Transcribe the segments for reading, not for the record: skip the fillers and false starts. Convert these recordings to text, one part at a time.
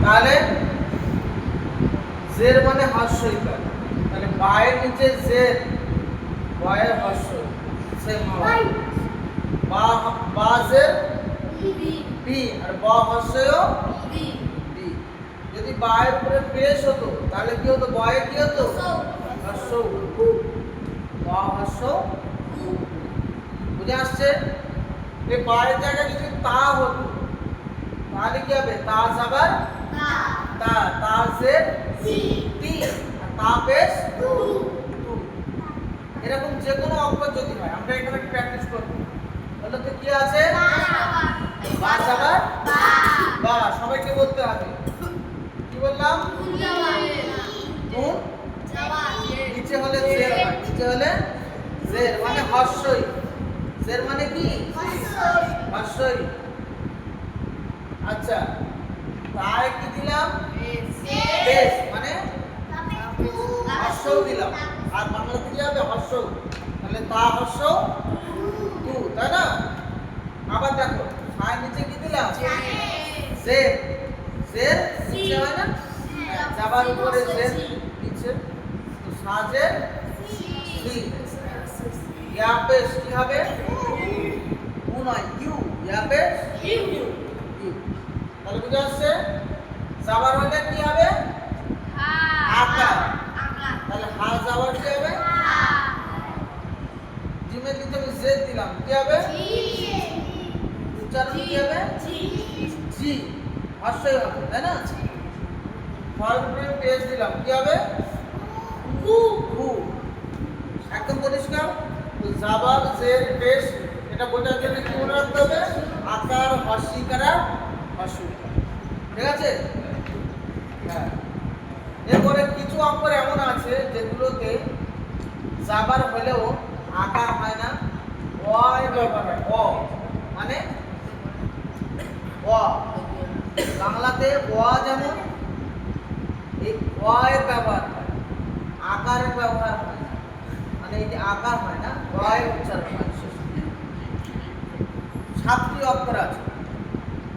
তাহলে জের মানে হর্ষইকার, তাহলে বায়ের নিচে জের, বায়ের হর্ষ সেম হবে, বা জের বি আর বা হর্ষও বি। যদি বায়ের উপরে পেশ হতো তাহলে কি হতো, বয়ে কি হতো, হর্ষ, বা হর্ষ। বুঝে আসছে? এই বায়ের জায়গায় যদি তা হতো তাহলে কি হবে, তা যাবার তা, তা জের তি আর তা পেশ তু। এরকম যে কোনো অক্ষর যদি হয়, আমরা এখানে প্র্যাকটিস করব। তাহলে তো কি আছে, বা যাবার বা, সবাইকে বলতে হবে। কি বললাম, নুন নিচে হলে জের হয়, নিচে হলে জের মানে হর্ষই। জের মানে কি, হর্ষই। আচ্ছা, তাই কি দিলাম, বেশ মানে হর্ষ দিলাম, আর বাংলাতে কি হবে, হর্ষ। তাহলে তা হর্ষ তু, তাই না? আবার দেখো, সাই নিচে কি দিলাম, জের, জের নিচে হয় না, যাবার উপরে জের নিচে, তো সাজের সি। ইয়া পেশ কি হবে, উ নয় ইউ, ইয়া পেশ ইউ। তাহলে বুঝে আসছে, যাবার হলে কি হবে, আকার। তাহলে হা যাবার কি হবে, জিমে দিতে আমি জেদ দিলাম, কি হবে, উচ্চারণ কি হবে, জি, হর্ষই হবে, তাই না? ফর উপরে পেশ দিলাম, কি হবে, গু, গু। একদম পরিষ্কার। তো যাবার জের পেশ, এটা বোঝার জন্য কি মনে রাখতে হবে, আকার হর্ষিকারা হর্ষিকার, ঠিক আছে? হ্যাঁ, এরপরে কিছু অক্ষর এমন আছে যেগুলোতে যাবার হলেও আকার হয় না, অয় ব্যবহার হয়, অ মানে অ। বাংলাতে অ যেমন এই অয় ব্যবহার হয়, আকারের ব্যবহার হয় না, মানে এই যে আকার হয় না, অয় উচ্চারণ হয়। সাতটি অক্ষর আছে,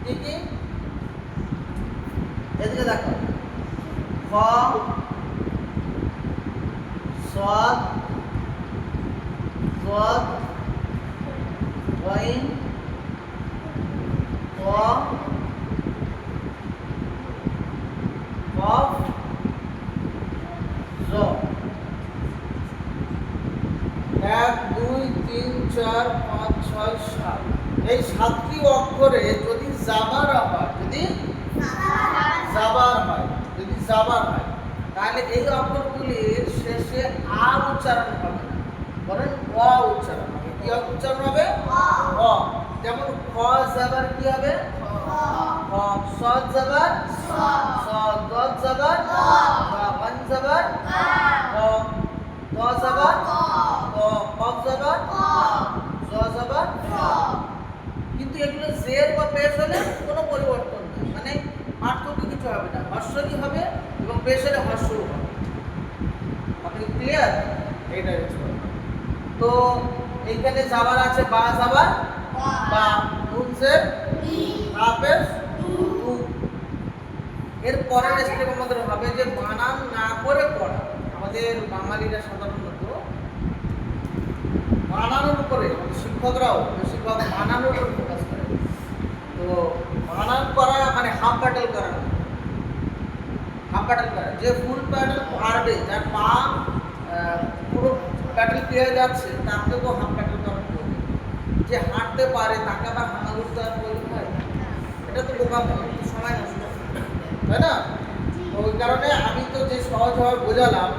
কি কি, এদিকে দেখো, খ, সদ, ضاد, غين, ط, قاف, জ। 1 2 3 4 5 6 7, এই সাতটি অক্ষরে যদি জাবার হয়, যদি জাবার হয়, যদি জাবার হয়, তাহলে এই অক্ষরগুলির শেষে আ উচ্চারণ হবে না, বরং অ উচ্চারণ হবে। কি উচ্চারণ হবে, অ। যেমন খ জাবার কি হবে, খ, সদ জাবার সদ, দদ জাবার দ, গন জাবার গ, ত জাবার ত, কফ জাবার জ জাবার জ। কিন্তু এগুলো জের বা পেশ হলে কোনো পরিবর্তন নেই, মানে পার্থক্য কিছু হবে না, হর্ষই হবে এবং পেশ হলে হর্ষও হবে। আপনি ক্লিয়ার? এইটাই হচ্ছে। তো এইখানে যাবার আছে বা যাবার বা, নুন জের তা পেশ তু। এর পরের স্টেপ আমাদের হবে যে বানান না করে পড়া। আমাদের বাঙালিরা সাধারণত বানানোর উপরে, শিক্ষকরাও বেশিরভাগ বানানোর উপর ফোকাস করে। তো বানান করা মানে হাফ প্যাটেল করা না, হাফ প্যাটেল করা, যে ফুল প্যাটেল পারবে, যার পা পুরো প্যাটেল পেয়ে যাচ্ছে, তাকে তো হাফ প্যাটেল করা করবে। যে হাঁটতে পারে তাকে আবার হামাগুড়তে আর বলতে হয়, এটা তো বোকামো, সময় নষ্ট, তাই না? তো ওই কারণে আমি তো যে সহজভাবে বোঝালাম,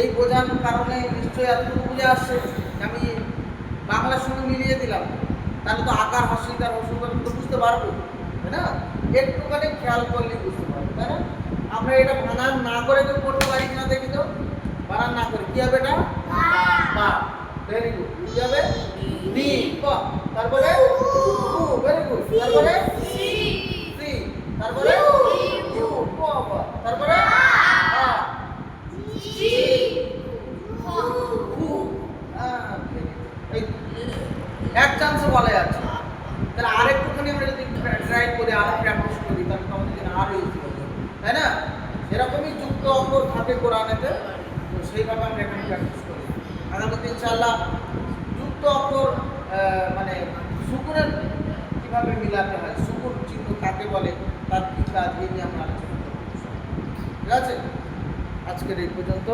এই বোঝানোর কারণে নিশ্চয়ই এতটুকু বুঝে আসছে, আমি বাংলার সঙ্গে মিলিয়ে দিলাম, তাহলে তো আকার হর্ষিকার হর্ষিকার তো বুঝতে পারবো, তাই না? একটুখানি খেয়াল করলে বুঝতে পারবো, তাই না? আমরা এটা বানান না করে কেউ পড়তে পারি কিনা দেখি তো, বানান না করে কি হবে, এটা বা, ভেরি গুড। কি হবে, বি, ক, তারপরে উ, ভেরি গুড, তারপরে সি, তারপরে ইউ, ক, তারপরে আ, জি, উ, এই এক চান্সে বলা যাচ্ছে। তাহলে আরেকটুখানি আমরা যদি ট্রাই করি। করি আরো প্র্যাকটিস করি তাহলে তো আমাদের জন্য আরো ইজি হবে, তাই না? এরকমই যুক্ত অক্ষর থাকে কোরআনেতে, তো সেইভাবে আমরা এখানে প্র্যাকটিস করি। আগামীতে ইনশাআল্লাহ যুক্ত অক্ষর মানে সুকুনের কিভাবে মিলাতে হয়, সুকুন চিহ্ন কাকে বলে, তার কি কাজ, এই নিয়ে আমরা আলোচনা করব। ঠিক আছে, আজকের এই পর্যন্ত।